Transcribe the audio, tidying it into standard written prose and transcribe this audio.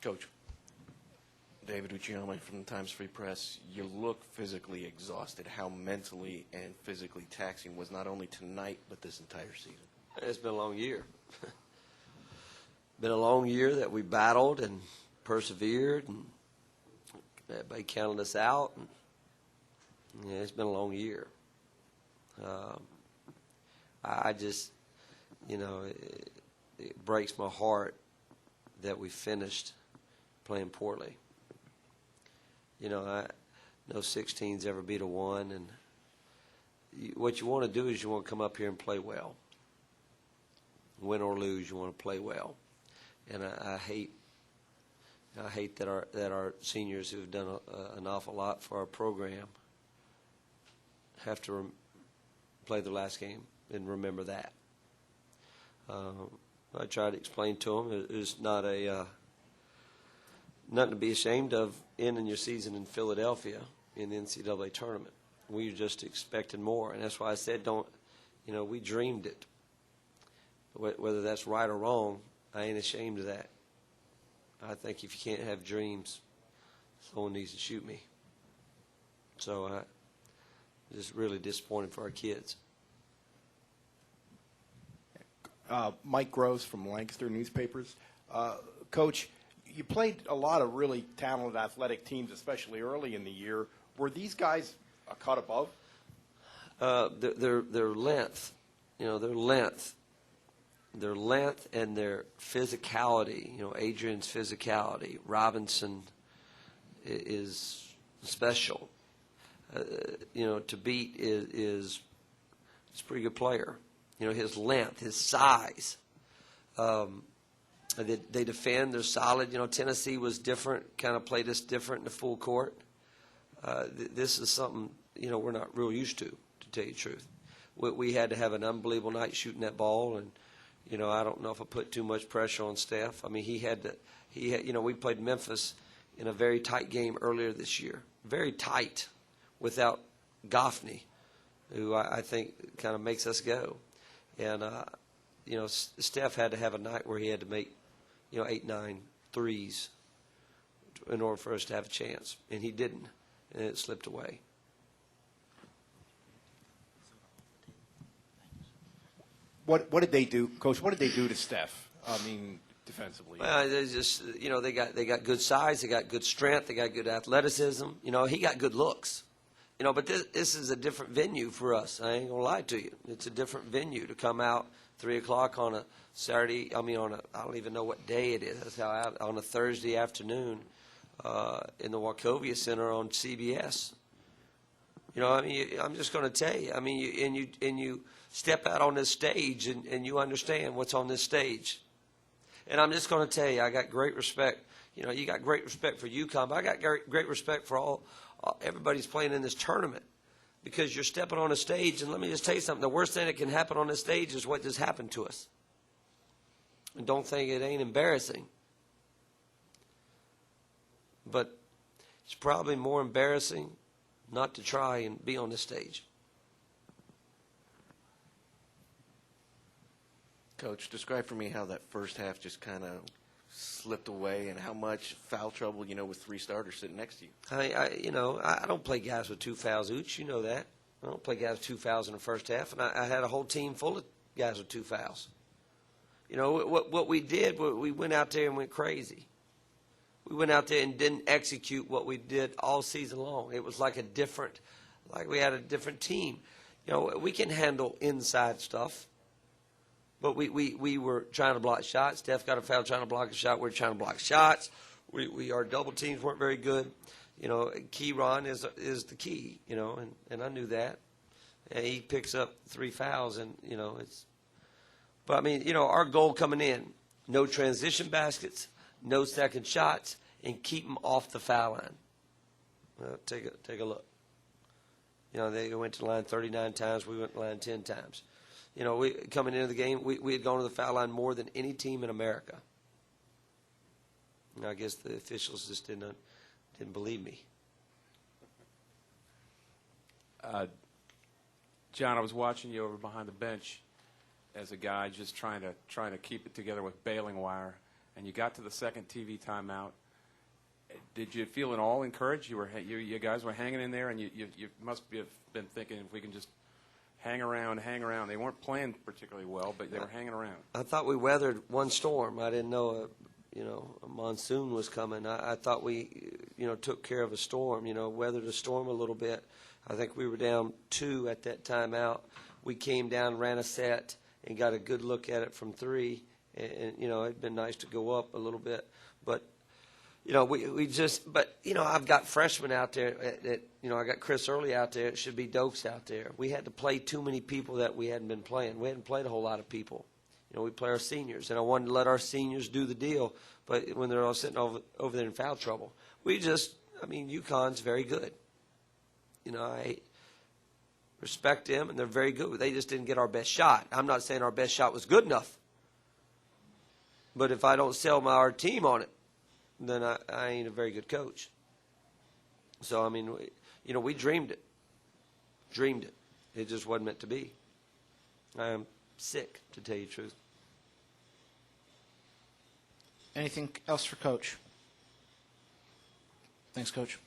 Coach, David Uchiame from the Times Free Press, you look physically exhausted. How mentally and physically taxing was not only tonight, but this entire season? It's been a long year. Been a long year that we battled and persevered, and everybody counted us out. And, yeah, it's been a long year. I just, it breaks my heart that we finished playing poorly. I know 16's ever beat a 1, and what you want to do is you want to come up here and play well. Win or lose, you want to play well. And I hate that our seniors who've done an awful lot for our program have to play the last game and remember that. I tried to explain to them it's not nothing to be ashamed of ending your season in Philadelphia in the NCAA tournament. We just expected more, and that's why I said we dreamed it. Whether that's right or wrong, I ain't ashamed of that. I think if you can't have dreams, someone needs to shoot me. So I'm just really disappointed for our kids. Mike Gross from Lancaster Newspapers. Coach, you played a lot of really talented athletic teams, especially early in the year. Were these guys a cut above? Their length, their length and their physicality. Adrian's physicality. Robinson is special. To beat is a pretty good player. His length, his size. They defend. They're solid. Tennessee was different, kind of played us different in the full court. This is something, we're not real used to tell you the truth. We had to have an unbelievable night shooting that ball, and, I don't know if I put too much pressure on Steph. I mean, we played Memphis in a very tight game earlier this year. Very tight without Goffney, who I think kind of makes us go. And, Steph had to have a night where he had to make, 8, 9 threes in order for us to have a chance. And he didn't, and it slipped away. What did they do, Coach? What did they do to Steph? I mean, defensively. Well, they just, they got good size, they got good strength, they got good athleticism. He got good looks. But this is a different venue for us. I ain't gonna lie to you. It's a different venue to come out 3 o'clock on a Saturday. I don't even know what day it is. That's how on a Thursday afternoon in the Wachovia Center on CBS. I'm just going to tell you. You step out on this stage and you understand what's on this stage. And I'm just going to tell you, I got great respect. You got great respect for UConn, but I got great respect for everybody's playing in this tournament, because you're stepping on a stage. And let me just tell you something. The worst thing that can happen on this stage is what just happened to us. And don't think it ain't embarrassing. But it's probably more embarrassing not to try and be on this stage. Coach, describe for me how that first half just kind of slipped away, and how much foul trouble, with 3 starters sitting next to you. I don't play guys with 2 fouls each. You know that. I don't play guys with 2 fouls in the first half, and I had a whole team full of guys with 2 fouls. What we did, we went out there and went crazy. We went out there and didn't execute what we did all season long. It was like we had a different team. We can handle inside stuff. But we were trying to block shots. Steph got a foul trying to block a shot. We were trying to block shots. Our double teams weren't very good. Keyron is the key, and I knew that. And he picks up 3 fouls, and, it's. But, our goal coming in, no transition baskets, no second shots, and keep them off the foul line. Take a look. They went to the line 39 times. We went to the line 10 times. We coming into the game, we had gone to the foul line more than any team in America. I guess the officials just didn't believe me. John, I was watching you over behind the bench as a guy just trying to keep it together with baling wire, and you got to the second TV timeout. Did you feel at all encouraged? You guys were hanging in there, and you must have been thinking, if we can just hang around. They weren't playing particularly well, but they were hanging around. I thought we weathered one storm. I didn't know a monsoon was coming. I thought we, took care of a storm, weathered a storm a little bit. I think we were down 2 at that timeout. We came down, ran a set, and got a good look at it from 3. And it'd been nice to go up a little bit. But, I've got freshmen out there. I got Chris Early out there. It should be Dokes out there. We had to play too many people that we hadn't been playing. We hadn't played a whole lot of people. We play our seniors, and I wanted to let our seniors do the deal, but when they're all sitting over there in foul trouble. UConn's very good. I respect them, and they're very good. They just didn't get our best shot. I'm not saying our best shot was good enough, but if I don't sell our team on it, then I ain't a very good coach. So, we dreamed it. It just wasn't meant to be. I am sick, to tell you the truth. Anything else for Coach? Thanks, Coach.